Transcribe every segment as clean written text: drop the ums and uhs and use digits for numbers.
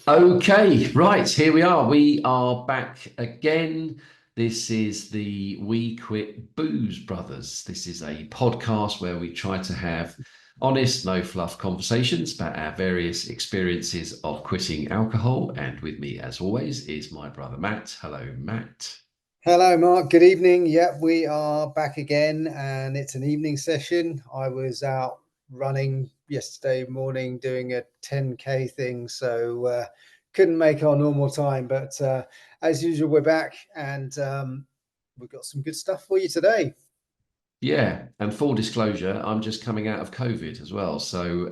Okay, right, here we are. We are back again. This is the We Quit Booze Brothers. This is a podcast where we try to have honest, no fluff conversations about our various experiences of quitting alcohol. And with me, as always, is my brother Matt. Hello, Matt. Hello, Mark. Good evening. Yep, we are back again, and it's an evening session. I was out running yesterday morning doing a 10K thing, so couldn't make our normal time. But as usual, we're back, and we've got some good stuff for you today. Yeah, and full disclosure, I'm just coming out of COVID as well. So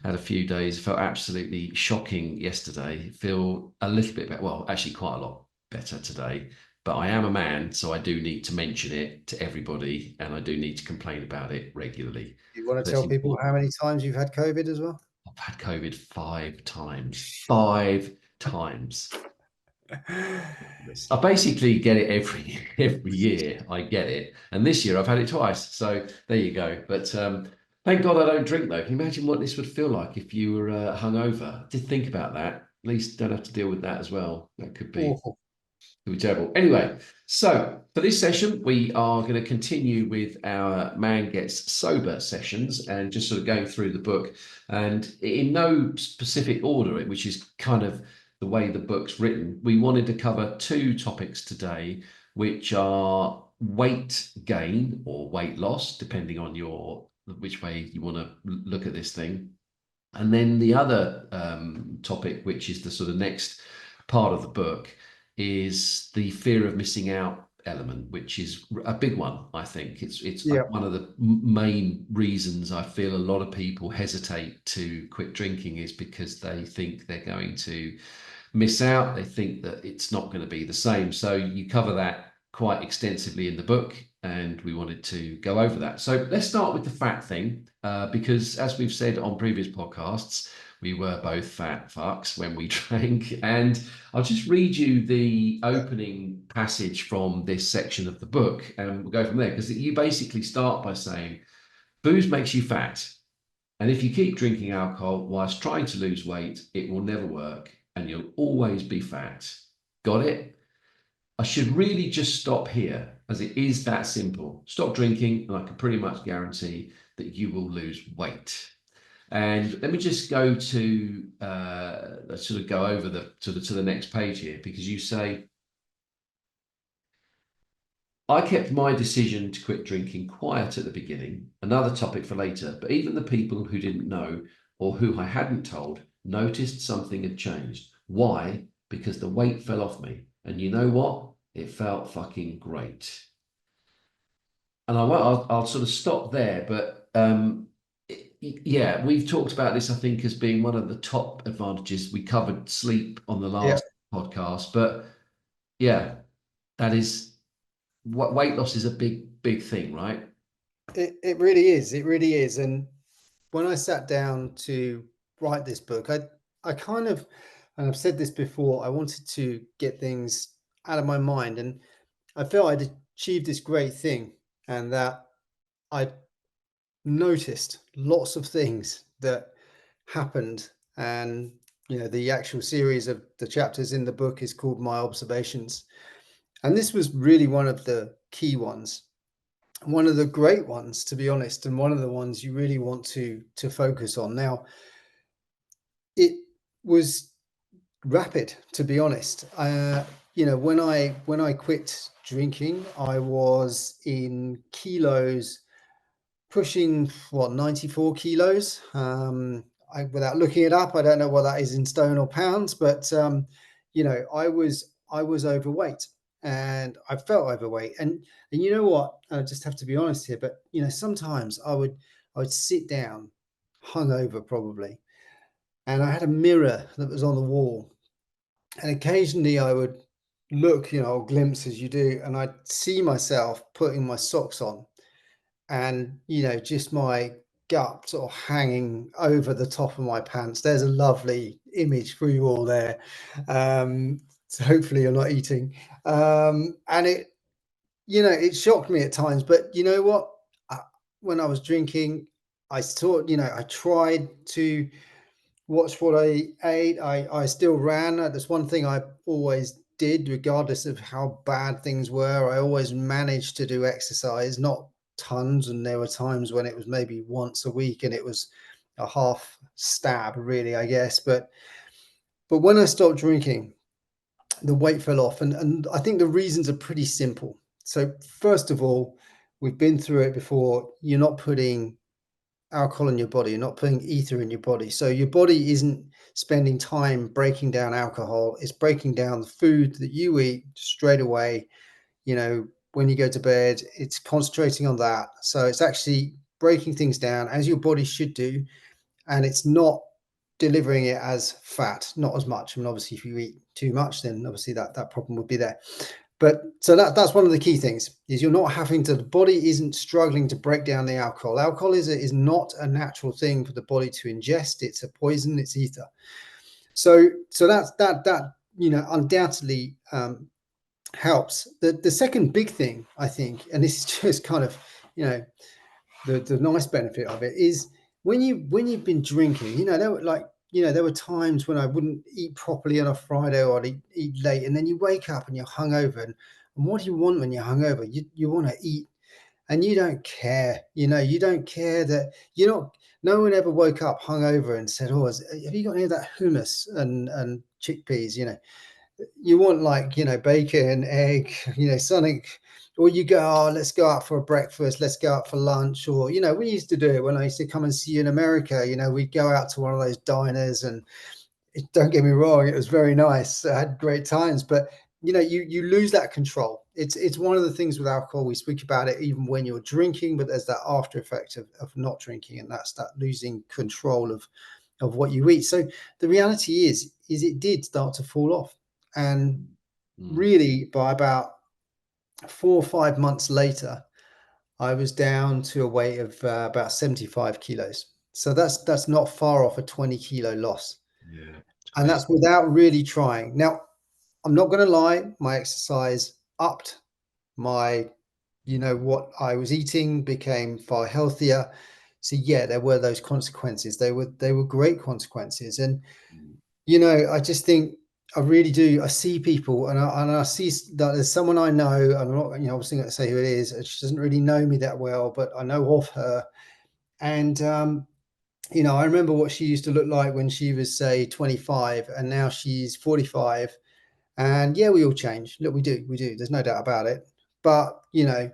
had a few days, felt absolutely shocking yesterday. Feel a little bit better. Well, actually quite a lot better today. But I am a man, so I do need to mention it to everybody, and I do need to complain about it regularly. You want to That's tell people important. how many times you've had COVID as well? I've had COVID 5 times. 5 times. I basically get it every year. I get it, and this year I've had it twice. So there you go. But thank God I don't drink though. Can you imagine what this would feel like if you were hungover? Did think about that. At least don't have to deal with that as well. That Awful. could be terrible. Anyway, so for this session, we are going to continue with our Man Gets Sober sessions and just sort of going through the book, and in no specific order, which is kind of the way the book's written. We wanted to cover two topics today, which are weight gain or weight loss, depending on your which way you want to look at this thing. And then the other topic, which is the sort of next part of the book, is the fear of missing out element, which is a big one. I think it's Yeah. one of the main reasons I feel a lot of people hesitate to quit drinking is because they think they're going to miss out. They think that it's not going to be the same. So you cover that quite extensively in the book, and we wanted to go over that. So let's start with the fat thing, because as we've said on previous podcasts, we were both fat fucks when we drank. And I'll just read you the opening passage from this section of the book, and we'll go from there. Because you basically start by saying, booze makes you fat. And if you keep drinking alcohol whilst trying to lose weight, it will never work and you'll always be fat. Got it? I should really just stop here as it is that simple. Stop drinking, and I can pretty much guarantee that you will lose weight. And let me just go to let's sort of go over to the next page here, because you say, I kept my decision to quit drinking quiet at the beginning, another topic for later, but even the people who didn't know or who I hadn't told noticed something had changed. Why? Because the weight fell off me. And you know what? It felt fucking great. And I'll sort of stop there, but yeah, we've talked about this, I think, as being one of the top advantages. We covered sleep on the Yeah. last podcast, but yeah, that is what weight loss is a big thing, right? It really is. It really is. And when I sat down to write this book, I kind of, and I've said this before, I wanted to get things out of my mind, and I felt I'd achieved this great thing, and that I noticed lots of things that happened. And the actual series of the chapters in the book is called My Observations, and this was really one of the key ones, one of the great ones, to be honest, and one of the ones you really want to focus on. Now, it was rapid, to be honest. When I quit drinking, I was in kilos, pushing what, 94 kilos. Without looking it up, I don't know what that is in stone or pounds, but I was overweight, and I felt overweight. And you know what? I just have to be honest here, but sometimes I would sit down, hungover probably, and I had a mirror that was on the wall, and occasionally I would look, glimpse as you do, and I'd see myself putting my socks on, and just my gut sort of hanging over the top of my pants. There's a lovely image for you all there. So hopefully you're not eating. And it shocked me at times, but you know what? When I was drinking, I thought, I tried to watched what I ate. I still ran. That's one thing I always did, regardless of how bad things were. I always managed to do exercise, not tons. And there were times when it was maybe once a week and it was a half stab, really, I guess. But when I stopped drinking, the weight fell off. And I think the reasons are pretty simple. So, first of all, we've been through it before. You're not putting alcohol in your body, you're not putting ether in your body. So your body isn't spending time breaking down alcohol, it's breaking down the food that you eat straight away. When you go to bed, it's concentrating on that. So it's actually breaking things down as your body should do, and it's not delivering it as fat, not as much. I mean, obviously, if you eat too much, then obviously that problem would be there. But so that's one of the key things, is you're not having to, the body isn't struggling to break down the alcohol. Alcohol is not a natural thing for the body to ingest. It's a poison, it's ether. So that undoubtedly helps. The second big thing, I think, and this is just kind of, the nice benefit of it, is when you've been drinking, there were times when I wouldn't eat properly on a Friday, or I'd eat late, and then you wake up and you're hungover. And what do you want when you're hungover? You want to eat, and you don't care. You don't care that you're not. No one ever woke up hungover and said, "Oh, have you got any of that hummus and chickpeas?" You want, like, bacon, egg, something. Or you go, oh, let's go out for a breakfast, let's go out for lunch. Or, we used to do it when I used to come and see you in America. We'd go out to one of those diners, and don't get me wrong, it was very nice. I had great times, but you lose that control. It's one of the things with alcohol. We speak about it even when you're drinking, but there's that after effect of not drinking, and that's that losing control of what you eat. So the reality is it did start to fall off. And Mm. really, by about 4 or 5 months later, I was down to a weight of about 75 kilos. So that's not far off a 20-kilo loss. Yeah, it's And crazy. that's without really trying. Now, I'm not going to lie, my exercise upped. My, what I was eating became far healthier. So yeah, there were those consequences. They were great consequences. And Mm. I just think, I really do. I see people, and I see that there's someone I know. I'm not, obviously going to say who it is. She doesn't really know me that well, but I know of her. And I remember what she used to look like when she was, say, 25, and now she's 45. And yeah, we all change. Look, we do. There's no doubt about it. But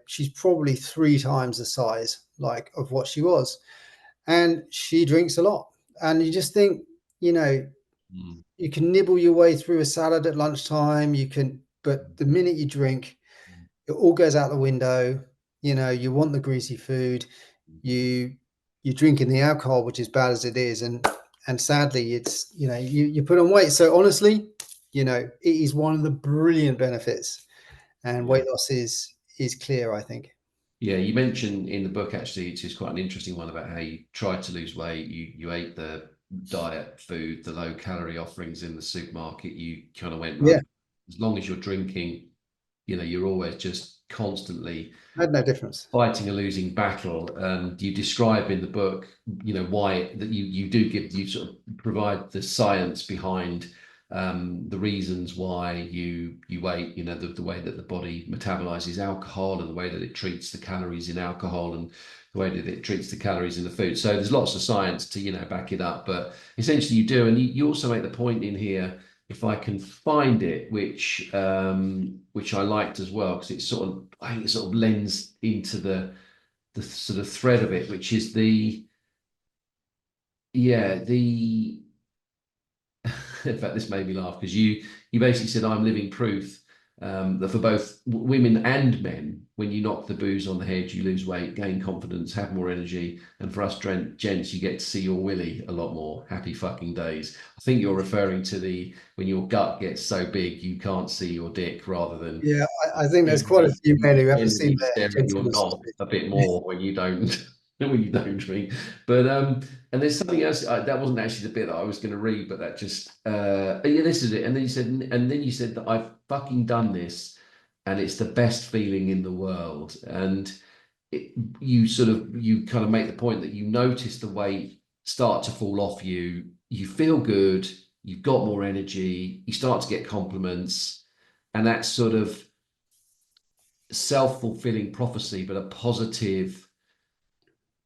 she's probably 3 times the size, like, of what she was, and she drinks a lot. And you just think, you know, Mm. you can nibble your way through a salad at lunchtime. But the minute you drink, Mm. it all goes out the window. You want the greasy food. Mm. You you're drinking the alcohol, which is bad as it is, and sadly, it's you put on weight. So honestly, it is one of the brilliant benefits, and Yeah. weight loss is clear, I think. Yeah, you mentioned in the book, actually, it's just quite an interesting one about how you tried to lose weight. You ate the diet food, the low calorie offerings in the supermarket. You kind of went, Yeah, right, as long as you're drinking, you're always just constantly had no difference. fighting a losing battle. And you describe in the book, why that you do give, you sort of provide the science behind the reasons why you wait, the way that the body metabolizes alcohol, and the way that it treats the calories in alcohol, and the way that it treats the calories in the food. So there's lots of science to back it up, but essentially you do. And you also make the point in here, if I can find it, which I liked as well, because I think it sort of lends into the sort of thread of it, which is the in fact, this made me laugh, because you basically said, I'm living proof that for both women and men, when you knock the booze on the head, you lose weight, gain confidence, have more energy, and for us gents, you get to see your willy a lot more. Happy fucking days. I think you're referring to the when your gut gets so big you can't see your dick, rather than Yeah, I think there's quite a generally, few men who haven't seen generally their stare at your genitals. knob a bit more when you don't when you don't drink. But and there's something else that wasn't actually the bit that I was going to read, but that just yeah, this is it. And then you said that I've fucking done this, and it's the best feeling in the world. And you kind of make the point that you notice the weight start to fall off you you feel good, you've got more energy, you start to get compliments, and that sort of self-fulfilling prophecy, but a positive,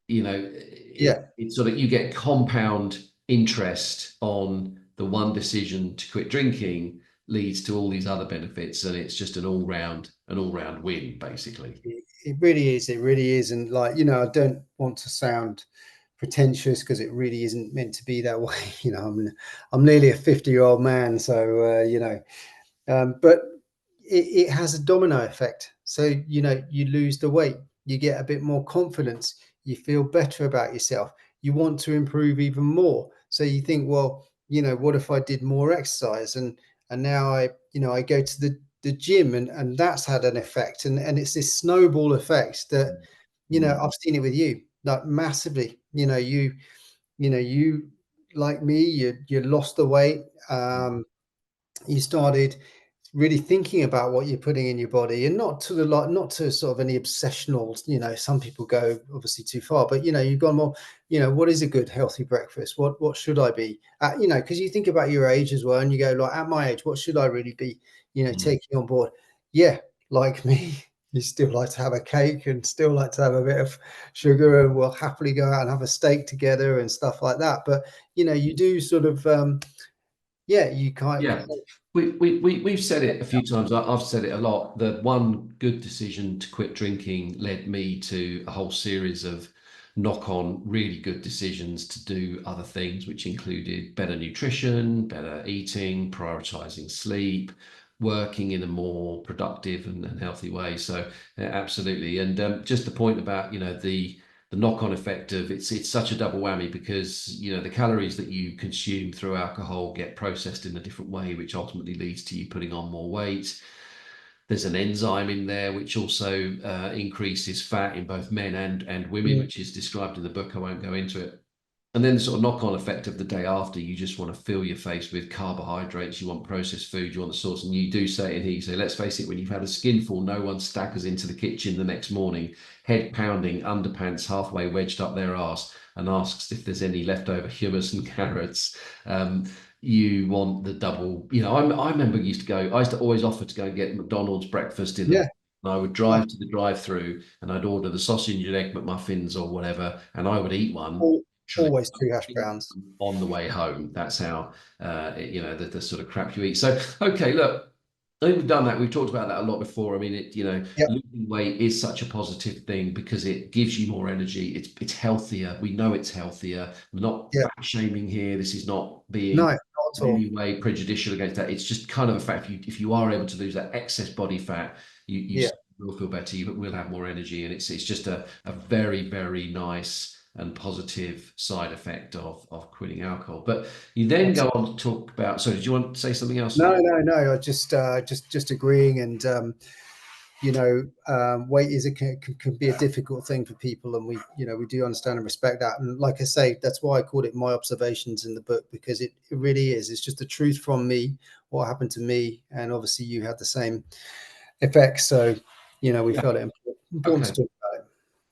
Yeah, it's sort of you get compound interest on the one decision to quit drinking leads to all these other benefits, and it's just an all round win, basically. it really is. It really is. And like, I don't want to sound pretentious because it really isn't meant to be that way. I'm nearly a 50-year-old man, so but it has a domino effect. So, you lose the weight, you get a bit more confidence, you feel better about yourself, you want to improve even more. So you think, well, what if I did more exercise? And now I go to the gym, and that's had an effect. And it's this snowball effect that, Mm. I've seen it with you, like massively. You like me, you lost the weight. You started really thinking about what you're putting in your body, and not to sort of any obsessional, some people go obviously too far, but you've gone more, what is a good healthy breakfast? What should I be at, because you think about your age as well, and you go, like, at my age, what should I really be, Mm. taking on board? Yeah, like me, you still like to have a cake and still like to have a bit of sugar, and we'll happily go out and have a steak together and stuff like that. But you do sort of, yeah, you kind Yeah, we've said it a few times. I've said it a lot. The one good decision to quit drinking led me to a whole series of knock-on, really good decisions to do other things, which included better nutrition, better eating, prioritizing sleep, working in a more productive and healthy way. So, absolutely. And just the point about, the knock-on effect of it's such a double whammy because the calories that you consume through alcohol get processed in a different way, which ultimately leads to you putting on more weight. There's an enzyme in there which also increases fat in both men and women, Mm, which is described in the book. I won't go into it. And then the sort of knock-on effect of the day after, you just want to fill your face with carbohydrates, you want processed food, you want the sauce. And you do say in here, you say, let's face it, when you've had a skinful, no one staggers into the kitchen the next morning, head pounding, underpants halfway wedged up their arse, and asks if there's any leftover hummus and carrots. Um, you want the double, I remember I used to always offer to go and get McDonald's breakfast in the yeah. morning. And I would Yeah. drive to the drive-through and I'd order the sausage and egg McMuffins or whatever, and I would eat one Al literally Always 2 hash browns. on the way home. That's how the sort of crap you eat. So okay, look, I think we've done that. We've talked about that a lot before. I mean, Yep, losing weight is such a positive thing because it gives you more energy. It's healthier. We know it's healthier. We're not yep. fat shaming here. This is not being No, not at in all. any way prejudicial against that. It's just kind of a fact. If you are able to lose that excess body fat, you Yeah, will feel better. You will have more energy, and it's just a very, very nice and positive side effect of quitting alcohol. But you then go absolutely. on to talk about. So, did you want to say something else on No, that? no, no, I just agreeing. And, weight is can be a difficult thing for people, and we do understand and respect that. And like I say, that's why I called it my observations in the book, because it really is. It's just the truth from me, what happened to me, and obviously you had the same effects. So, we Yeah. felt it important Okay. to talk about it.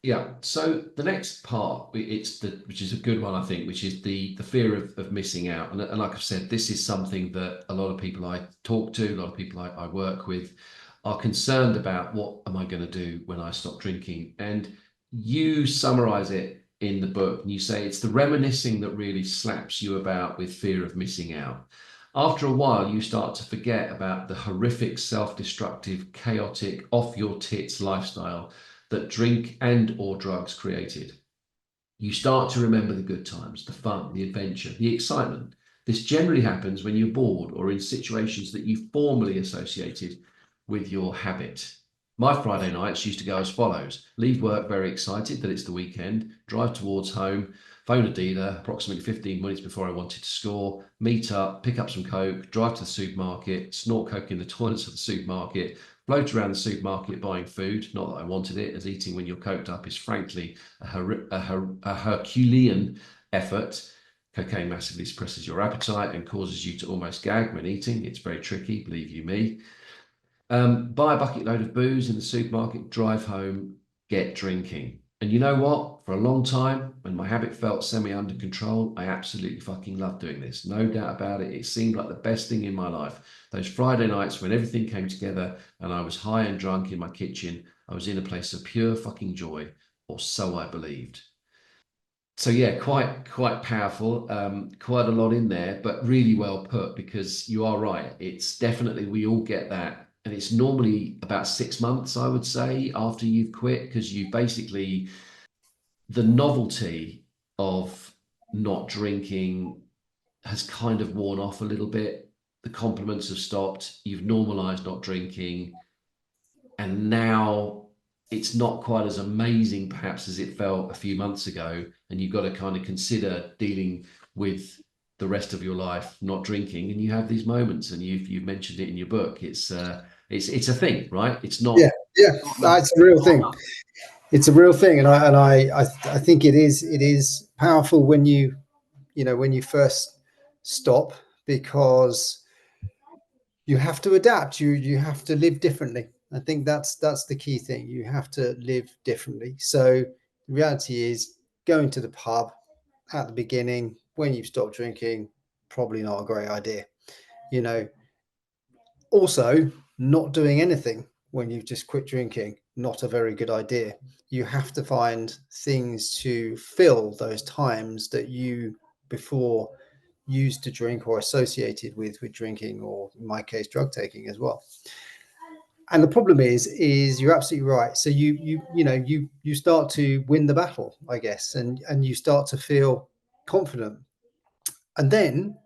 Yeah. So the next part, which is a good one, I think, which is the fear of missing out. And like I've said, this is something that a lot of people I talk to, a lot of people I work with, are concerned about. What am I going to do when I stop drinking? And you summarize it in the book, and you say it's the reminiscing that really slaps you about with fear of missing out. After a while, you start to forget about the horrific, self-destructive, chaotic, off your tits lifestyle that drink and or drugs created. You start to remember the good times, the fun, the adventure, the excitement. This generally happens when you're bored or in situations that you formerly associated with your habit. My Friday nights used to go as follows: leave work very excited that it's the weekend, drive towards home, phone a dealer approximately 15 minutes before I wanted to score, meet up, pick up some coke, drive to the supermarket, snort coke in the toilets of the supermarket, float around the supermarket buying food. Not that I wanted it, as eating when you're coked up is frankly a Herculean effort. Cocaine massively suppresses your appetite and causes you to almost gag when eating. It's very tricky, believe you me. Buy a bucket load of booze in the supermarket, drive home, get drinking. And you know what? For a long time, when my habit felt semi under control, I absolutely fucking loved doing this. No doubt about it. It seemed like the best thing in my life. Those Friday nights when everything came together and I was high and drunk in my kitchen, I was in a place of pure fucking joy, or so I believed. So yeah, quite powerful, quite a lot in there, but really well put, because you are right. It's definitely, we all get that, and it's normally about 6 months, I would say, after you've quit, because you basically, the novelty of not drinking has kind of worn off a little bit. The compliments have stopped. You've normalized not drinking, and now it's not quite as amazing perhaps as it felt a few months ago, and you've got to kind of consider dealing with the rest of your life not drinking, and you have these moments, and you've mentioned it in your book. It's a thing, right? It's Yeah, not yeah, nothing. it's a real thing. It's a real thing, and I think it is powerful when when you first stop, because you have to adapt. You have to live differently. I think that's the key thing. You have to live differently. So the reality is, going to the pub at the beginning when you've stopped drinking, probably not a great idea. You know, Also, not doing anything when you've just quit drinking, not a very good idea. You have to find things to fill those times that you before used to drink or associated with drinking, or in my case, drug taking as well. And the problem is you're absolutely right. So you start to win the battle, I guess, and you start to feel confident. And then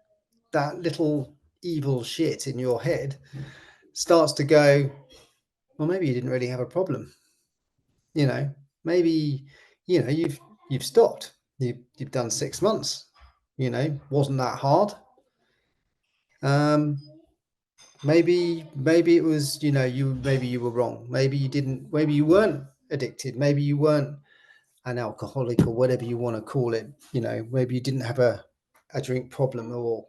that little evil shit in your head starts to go, well, maybe you didn't really have a problem. You know, maybe you've stopped. You've done 6 months. Wasn't that hard? Um, maybe it was. Maybe you were wrong. Maybe you didn't. Maybe you weren't addicted. Maybe you weren't an alcoholic, or whatever you want to call it. Maybe you didn't have a drink problem, or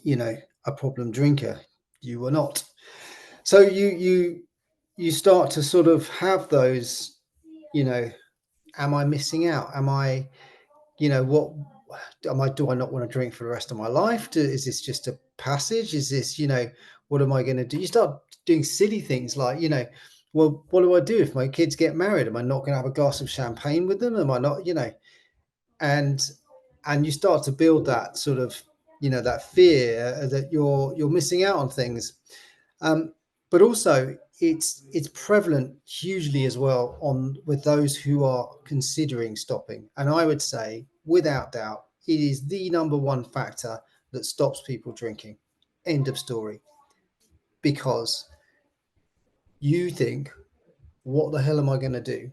you know a problem drinker. You were not. So you start to sort of have those. You know, am I missing out? Am I, what am I, do I not want to drink for the rest of my life? Is this just a passage? Is this, what am I going to do? You start doing silly things like, well, what do I do if my kids get married? Am I not going to have a glass of champagne with them? Am I not, and you start to build that sort of, that fear that you're missing out on things. But also it's prevalent hugely as well on with those who are considering stopping. And I would say, without doubt, it is the number one factor that stops people drinking. End of story. Because you think, what the hell am I going to do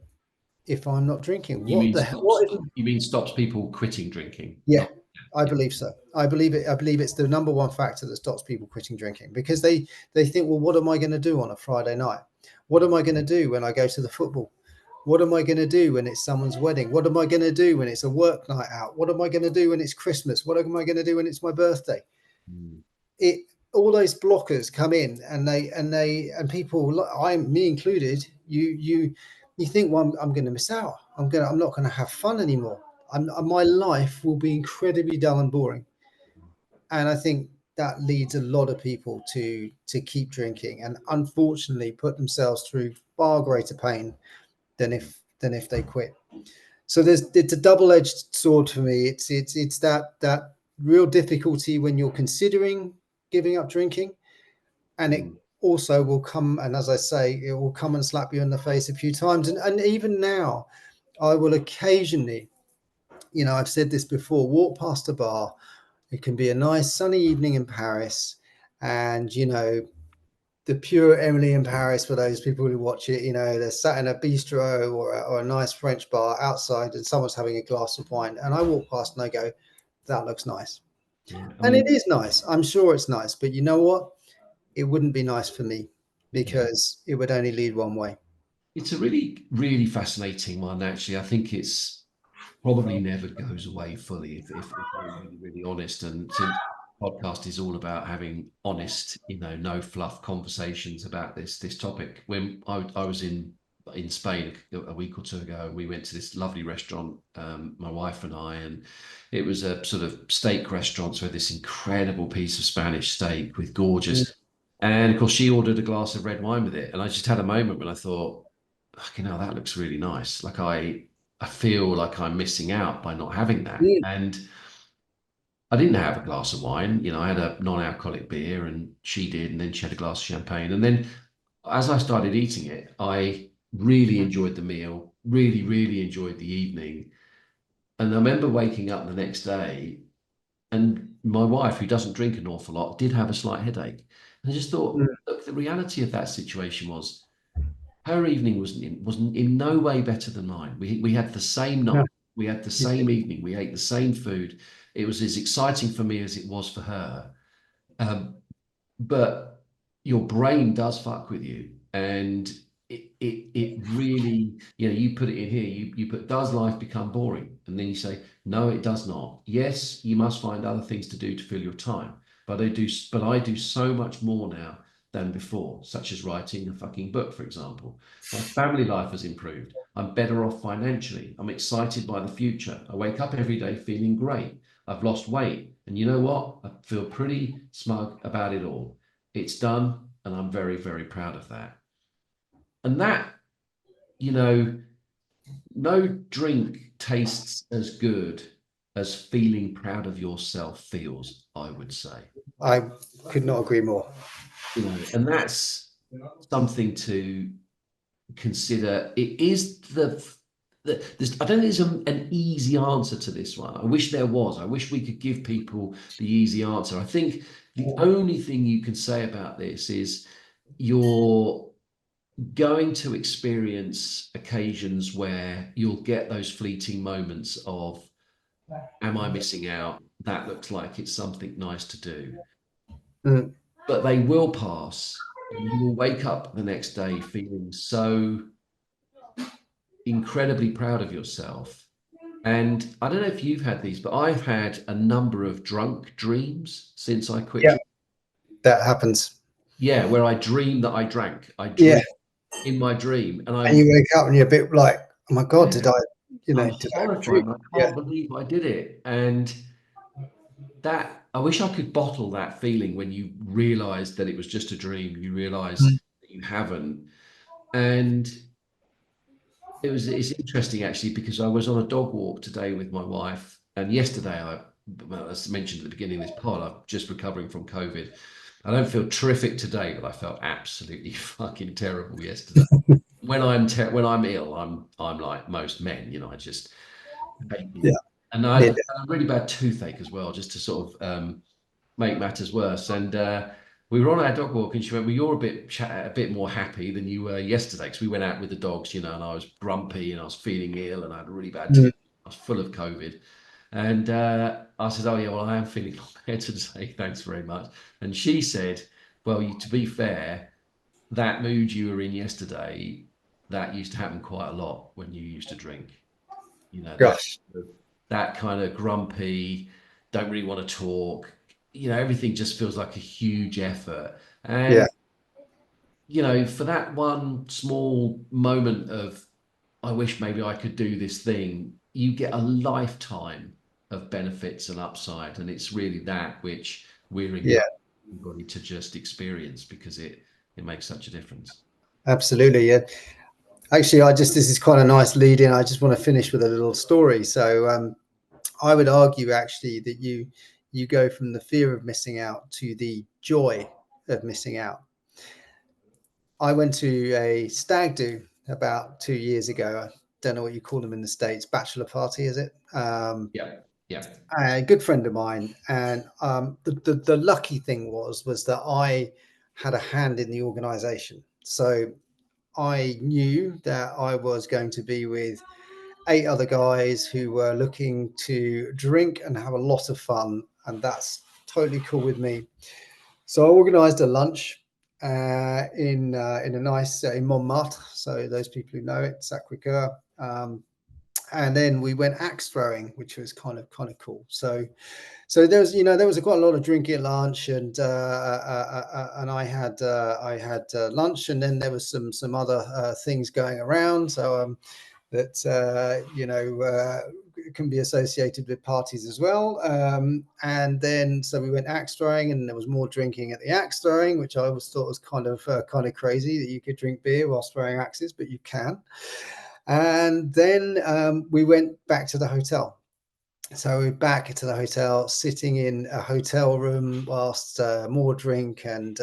if I'm not drinking? You What mean the hell? stops? You mean stops people quitting drinking? Yeah, Not I yeah. believe so. I believe it. I believe it's the number one factor that stops people quitting drinking, because they think, well, what am I going to do on a Friday night? What am I going to do when I go to the football? What am I going to do when it's someone's wedding? What am I going to do when it's a work night out? What am I going to do when it's Christmas? What am I going to do when it's my birthday? Mm, It All those blockers come in, and and people, I'm me included. You think, well, I'm going to miss out. I'm not going to have fun anymore. My life will be incredibly dull and boring. And I think that leads a lot of people to keep drinking, and unfortunately put themselves through far greater pain than if they quit. So it's a double-edged sword for me. It's that real difficulty when you're considering giving up drinking, and it mm, also will come, and as I say, it will come and slap you in the face a few times. And even now, I will occasionally, I've said this before, walk past a bar. It can be a nice sunny evening in Paris, and the pure Emily in Paris, for those people who watch it, they're sat in a bistro or a nice French bar outside, and someone's having a glass of wine. And I walk past and I go, that looks nice. yeah. I And it mean, is nice. I'm sure it's nice. But you know what? It wouldn't be nice for me, yeah. because it would only lead one way. It's a really fascinating one, actually. I think it's probably never goes away fully, if we're really honest. And since the podcast is all about having honest, no fluff conversations about this topic. When I was in in Spain a week or two ago. We went to this lovely restaurant, my wife and I, and it was a sort of steak restaurant. So we had this incredible piece of Spanish steak with Mm, gorgeous, and of course she ordered a glass of red wine with it. And I just had a moment when I thought, fucking hell, that looks really nice. Like I feel like I'm missing out by not having that. mm, And I didn't have a glass of wine. I had a non-alcoholic beer and she did, and then she had a glass of champagne. And then as I started eating it, I really enjoyed the meal, really, really enjoyed the evening. And I remember waking up the next day, and my wife, who doesn't drink an awful lot, did have a slight headache. And I just thought, mm. look, the reality of that situation was her evening wasn't in no way better than mine. We had the same No, night, we had the same evening, we ate the same food. It was as exciting for me as it was for her. Um, but your brain does fuck with you, and it really, you put it in here, you put, does life become boring? And then you say, no, it does not. Yes, you must find other things to do to fill your time, but I do so much more now than before, such as writing a fucking book, for example. My family life has improved. I'm better off financially. I'm excited by the future. I wake up every day feeling great. I've lost weight. And you know what? I feel pretty smug about it all. It's done, and I'm very, very proud of that. And that, you know, no drink tastes as good as feeling proud of yourself feels, I would say. I could not agree more. And that's something to consider. It is I don't think there's an easy answer to this one. I wish there was. I wish we could give people the easy answer. I think the only thing you can say about this is you're going to experience occasions where you'll get those fleeting moments of, am I missing out? That looks like it's something nice to do. Mm, But they will pass, and you will wake up the next day feeling so incredibly proud of yourself. And I don't know if you've had these, but I've had a number of drunk dreams since I quit. yeah, that happens. Yeah, where I dream that I drank. I Yeah, dream in my dream, and and you wake up and you're a bit like, oh my god, yeah, I'm did I have a dream? horrified. I Yeah, can't believe I did it. And that, I wish I could bottle that feeling when you realize that it was just a dream. You realize mm, that you haven't. And it's interesting actually, because I was on a dog walk today with my wife, and yesterday well, as mentioned at the beginning of this pod, I'm just recovering from COVID. I don't feel terrific today, but I felt absolutely fucking terrible yesterday. When I'm ill, I'm like most men, I just hate yeah, it. And I had near a really bad toothache as well, just to sort of make matters worse. And we were on our dog walk, and she went, "Well, you're a bit more happy than you were yesterday, because we went out with the dogs, and I was grumpy and I was feeling ill and I had a really bad death. tooth. I was full of COVID." And I said, "Oh yeah, well, I am feeling a lot better today. Thanks very much." And she said, "Well, to be fair, that mood you were in yesterday, that used to happen quite a lot when you used to drink. That Gosh, that kind of grumpy, don't really want to talk. Everything just feels like a huge effort. yeah, And for that one small moment of, I wish maybe I could do this thing, you get a lifetime of benefits and upside. And it's really that which we're yeah, encouraging everybody to just experience, because it makes such a difference. absolutely. Yeah, actually, this is quite a nice lead in. I just want to finish with a little story. So, I would argue actually that you go from the fear of missing out to the joy of missing out. I went to a stag do about 2 years ago. I don't know what you call them in the States. Bachelor party, is it? Yeah. Yeah. A good friend of mine, and the lucky thing was that I had a hand in the organisation. So I knew that I was going to be with 8 other guys who were looking to drink and have a lot of fun, and that's totally cool with me. So I organised a lunch in a nice in Montmartre. So those people who know it, Sacré Coeur. And then we went axe throwing, which was kind of cool. So there was, there was quite a lot of drinking at lunch, and I had lunch, and then there was some other things going around. So that can be associated with parties as well. And then so we went axe throwing, and there was more drinking at the axe throwing, which I always thought was kind of crazy that you could drink beer whilst throwing axes, but you can. And then we went back to the hotel. So we're back to the hotel, sitting in a hotel room whilst more drink and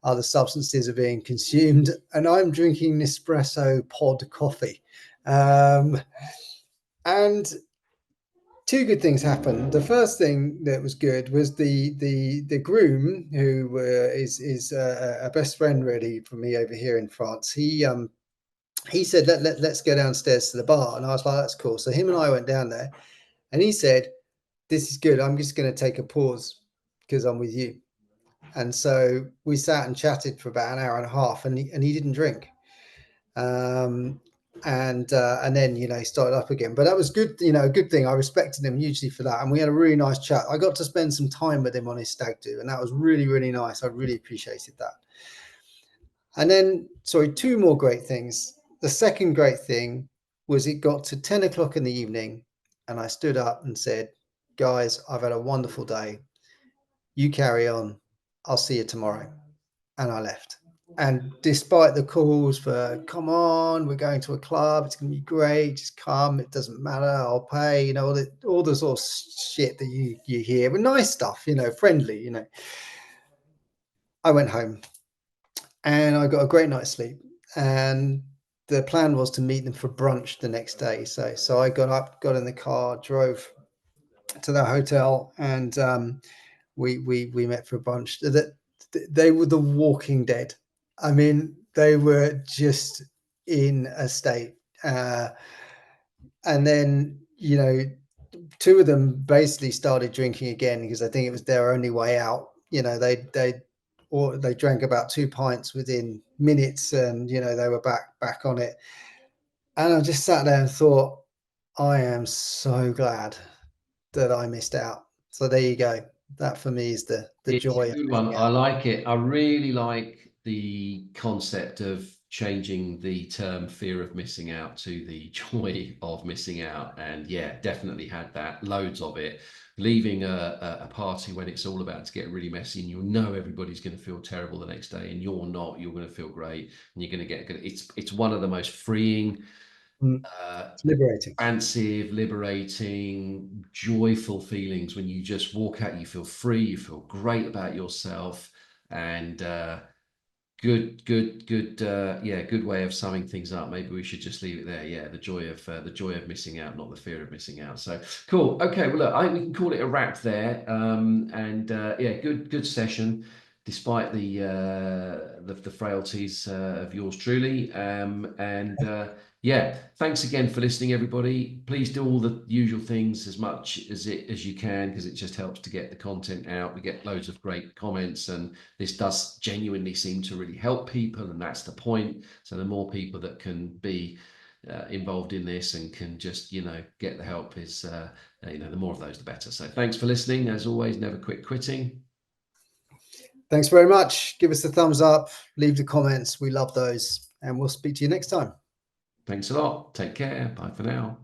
other substances are being consumed. And I'm drinking Nespresso pod coffee. And two good things happened. The first thing that was good was the groom, who is a best friend really for me over here in France. He said, let's go downstairs to the bar. And I was like, that's cool. So him and I went down there, and he said, this is good. I'm just going to take a pause because I'm with you. And so we sat and chatted for about an hour and a half, and he didn't drink. And then he started up again. But that was good, a good thing. I respected him hugely for that, and we had a really nice chat. I got to spend some time with him on his stag do, and that was really, really nice. I really appreciated that. And then, sorry, two more great things. The second great thing was it got to 10 o'clock in the evening, and I stood up and said, guys, I've had a wonderful day. You carry on. I'll see you tomorrow. And I left. And despite the calls for, come on, we're going to a club, it's going to be great, just come, it doesn't matter, I'll pay, all the sort of shit that you hear, but nice stuff, friendly, I went home and I got a great night's sleep. And the plan was to meet them for brunch the next day. So I got up, got in the car, drove to the hotel, and we met for brunch. They were the Walking Dead. I mean, they were just in a state. And then, two of them basically started drinking again because I think it was their only way out. They drank about 2 pints within minutes, and they were back on it. And I just sat there and thought, I am so glad that I missed out. So there you go. That for me is the It's a joy of good one. missing I out. like it. I really like the concept of changing the term fear of missing out to the joy of missing out. And yeah, definitely had that, loads of it. Leaving a party when it's all about to get really messy, and you know everybody's going to feel terrible the next day, and you're not, you're going to feel great, and you're going to get good. It's one of the most freeing, It's liberating. expansive, liberating, joyful feelings when you just walk out. You feel free, you feel great about yourself, and good way of summing things up. Maybe we should just leave it there. Yeah, the joy of missing out, not the fear of missing out. So cool. Okay, well look, I think we can call it a wrap there. And yeah, good session, despite the frailties of yours truly. And yeah, thanks again for listening, everybody. Please do all the usual things as much as you can, because it just helps to get the content out. We get loads of great comments, and this does genuinely seem to really help people, and that's the point. So the more people that can be involved in this and can just get the help is the more of those the better. So thanks for listening. As always, never quit quitting. Thanks very much. Give us a thumbs up, leave the comments. We love those, and we'll speak to you next time. Thanks a lot. Take care. Bye for now.